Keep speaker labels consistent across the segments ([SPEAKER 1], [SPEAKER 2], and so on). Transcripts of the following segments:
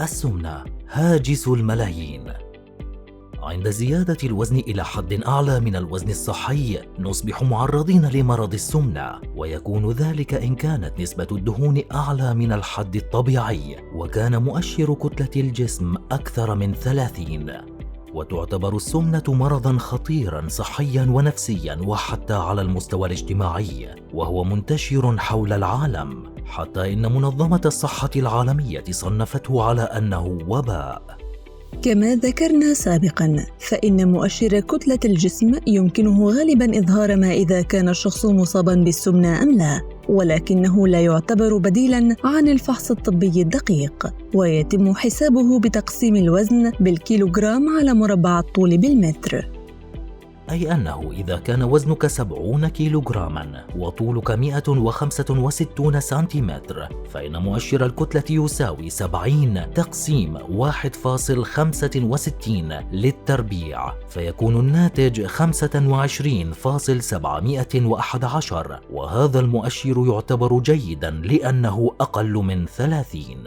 [SPEAKER 1] السمنة هاجس الملايين. عند زيادة الوزن إلى حد أعلى من الوزن الصحي نصبح معرضين لمرض السمنة، ويكون ذلك إن كانت نسبة الدهون أعلى من الحد الطبيعي وكان مؤشر كتلة الجسم أكثر من 30. وتعتبر السمنة مرضاً خطيراً صحياً ونفسياً وحتى على المستوى الاجتماعي، وهو منتشر حول العالم، حتى إن منظمة الصحة العالمية صنفته على أنه وباء.
[SPEAKER 2] كما ذكرنا سابقاً، فإن مؤشر كتلة الجسم يمكنه غالباً إظهار ما إذا كان الشخص مصاباً بالسمنة أم لا، ولكنه لا يعتبر بديلاً عن الفحص الطبي الدقيق، ويتم حسابه بتقسيم الوزن بالكيلوغرام على مربع الطول بالمتر.
[SPEAKER 1] أي أنه إذا كان وزنك 70 كيلوغراما وطولك 165 سنتيمتر، فإن مؤشر الكتلة يساوي 70 تقسيم 1.65 للتربيع، فيكون الناتج 25.711، وهذا المؤشر يعتبر جيداً لأنه أقل من 30.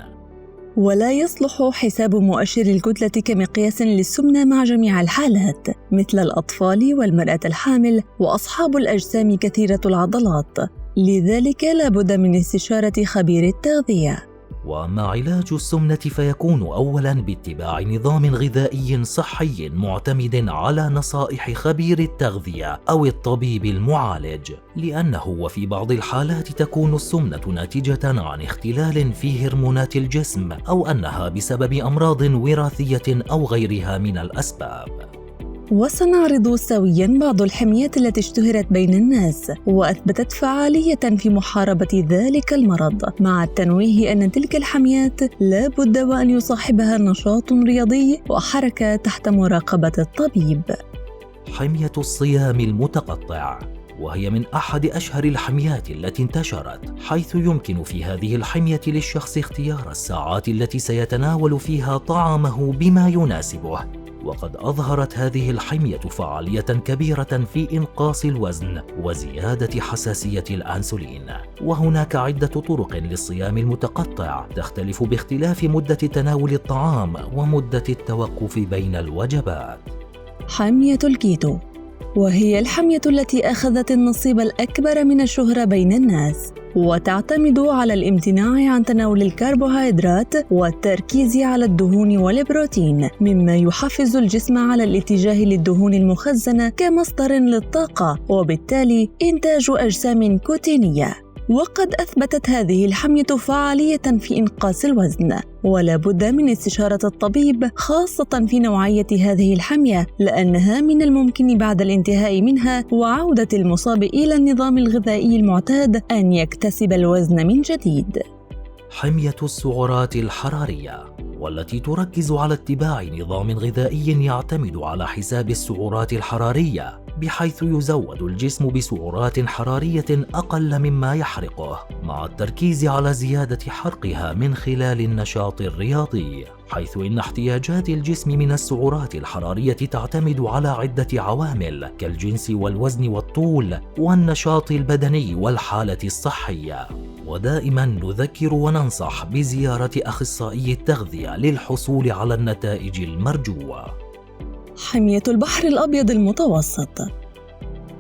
[SPEAKER 2] ولا يصلح حساب مؤشر الكتلة كمقياس للسمنة مع جميع الحالات، مثل الأطفال والمرأة الحامل وأصحاب الأجسام كثيرة العضلات، لذلك لا بد من استشارة خبير التغذية.
[SPEAKER 1] وأما علاج السمنة فيكون أولاً باتباع نظام غذائي صحي معتمد على نصائح خبير التغذية أو الطبيب المعالج، لأنه وفي بعض الحالات تكون السمنة ناتجة عن اختلال في هرمونات الجسم، أو أنها بسبب أمراض وراثية أو غيرها من الأسباب.
[SPEAKER 2] وسنعرض سوياً بعض الحميات التي اشتهرت بين الناس وأثبتت فعالية في محاربة ذلك المرض، مع التنويه أن تلك الحميات لا بد وأن يصاحبها نشاط رياضي وحركة تحت مراقبة الطبيب.
[SPEAKER 1] حمية الصيام المتقطع، وهي من أحد أشهر الحميات التي انتشرت، حيث يمكن في هذه الحمية للشخص اختيار الساعات التي سيتناول فيها طعامه بما يناسبه. وقد أظهرت هذه الحمية فعالية كبيرة في إنقاص الوزن وزيادة حساسية الأنسولين. وهناك عدة طرق للصيام المتقطع تختلف باختلاف مدة تناول الطعام ومدة التوقف بين الوجبات.
[SPEAKER 2] حمية الكيتو، وهي الحمية التي أخذت النصيب الأكبر من الشهرة بين الناس، وتعتمد على الامتناع عن تناول الكربوهيدرات والتركيز على الدهون والبروتين، مما يحفز الجسم على الاتجاه للدهون المخزنة كمصدر للطاقة، وبالتالي إنتاج أجسام كوتينية. وقد أثبتت هذه الحمية فعالية في إنقاص الوزن، ولا بد من استشارة الطبيب خاصة في نوعية هذه الحمية، لأنها من الممكن بعد الانتهاء منها وعودة المصاب إلى النظام الغذائي المعتاد أن يكتسب الوزن من جديد.
[SPEAKER 1] حمية السعرات الحرارية، والتي تركز على اتباع نظام غذائي يعتمد على حساب السعرات الحرارية، بحيث يزود الجسم بسعرات حرارية أقل مما يحرقه، مع التركيز على زيادة حرقها من خلال النشاط الرياضي، حيث إن احتياجات الجسم من السعرات الحرارية تعتمد على عدة عوامل كالجنس والوزن والطول والنشاط البدني والحالة الصحية. ودائما نذكر وننصح بزيارة أخصائي التغذية للحصول على النتائج المرجوة.
[SPEAKER 2] حمية البحر الأبيض المتوسط،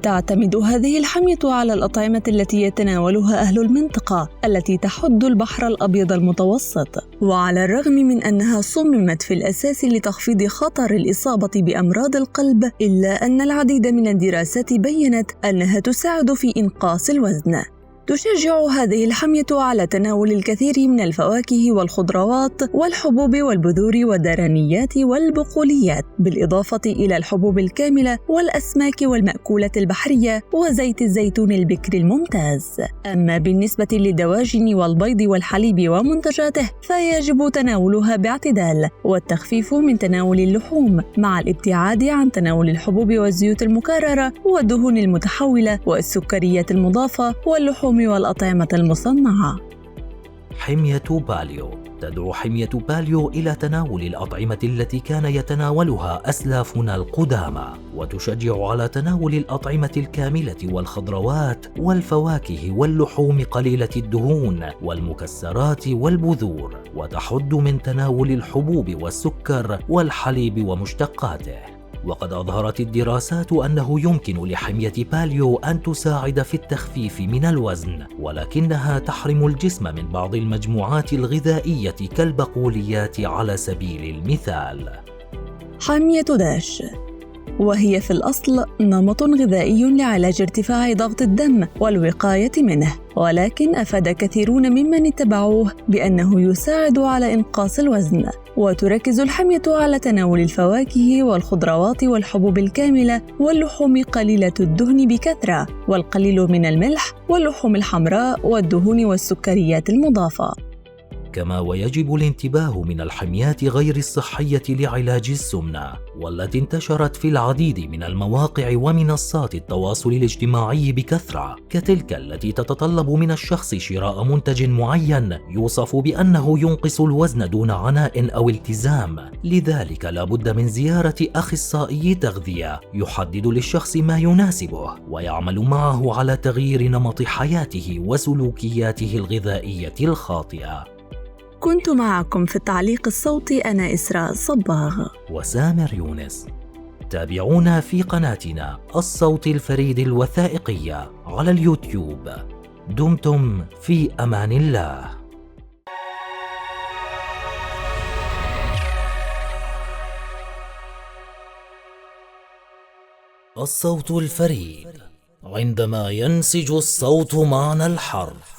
[SPEAKER 2] تعتمد هذه الحمية على الأطعمة التي يتناولها أهل المنطقة التي تحد البحر الأبيض المتوسط، وعلى الرغم من أنها صممت في الأساس لتخفيض خطر الإصابة بأمراض القلب، إلا أن العديد من الدراسات بيّنت أنها تساعد في إنقاص الوزن. تشجع هذه الحمية على تناول الكثير من الفواكه والخضروات والحبوب والبذور والدرنيات والبقوليات، بالإضافة إلى الحبوب الكاملة والأسماك والمأكولات البحرية وزيت الزيتون البكر الممتاز. أما بالنسبة للدواجن والبيض والحليب ومنتجاته فيجب تناولها باعتدال، والتخفيف من تناول اللحوم مع الابتعاد عن تناول الحبوب والزيوت المكررة والدهون المتحولة والسكريات المضافة واللحوم والأطعمة المصنعة.
[SPEAKER 1] حمية باليو، تدعو حمية باليو إلى تناول الأطعمة التي كان يتناولها أسلافنا القدامى، وتشجع على تناول الأطعمة الكاملة والخضروات والفواكه واللحوم قليلة الدهون والمكسرات والبذور، وتحد من تناول الحبوب والسكر والحليب ومشتقاته. وقد أظهرت الدراسات أنه يمكن لحمية باليو أن تساعد في التخفيف من الوزن، ولكنها تحرم الجسم من بعض المجموعات الغذائية كالبقوليات على سبيل المثال.
[SPEAKER 2] حمية داش، وهي في الأصل نمط غذائي لعلاج ارتفاع ضغط الدم والوقاية منه، ولكن أفاد كثيرون ممن اتبعوه بأنه يساعد على إنقاص الوزن. وتركز الحمية على تناول الفواكه والخضروات والحبوب الكاملة واللحوم قليلة الدهن بكثرة والقليل من الملح واللحوم الحمراء والدهون والسكريات المضافة.
[SPEAKER 1] كما ويجب الانتباه من الحميات غير الصحية لعلاج السمنة، والتي انتشرت في العديد من المواقع ومنصات التواصل الاجتماعي بكثرة، كتلك التي تتطلب من الشخص شراء منتج معين يوصف بأنه ينقص الوزن دون عناء أو التزام. لذلك لا بد من زيارة أخصائي تغذية يحدد للشخص ما يناسبه ويعمل معه على تغيير نمط حياته وسلوكياته الغذائية الخاطئة.
[SPEAKER 2] كنت معكم في التعليق الصوتي أنا إسراء صباغ
[SPEAKER 1] وسامر يونس. تابعونا في قناتنا الصوت الفريد الوثائقية على اليوتيوب. دمتم في أمان الله. الصوت الفريد، عندما ينسج الصوت معنى الحرف.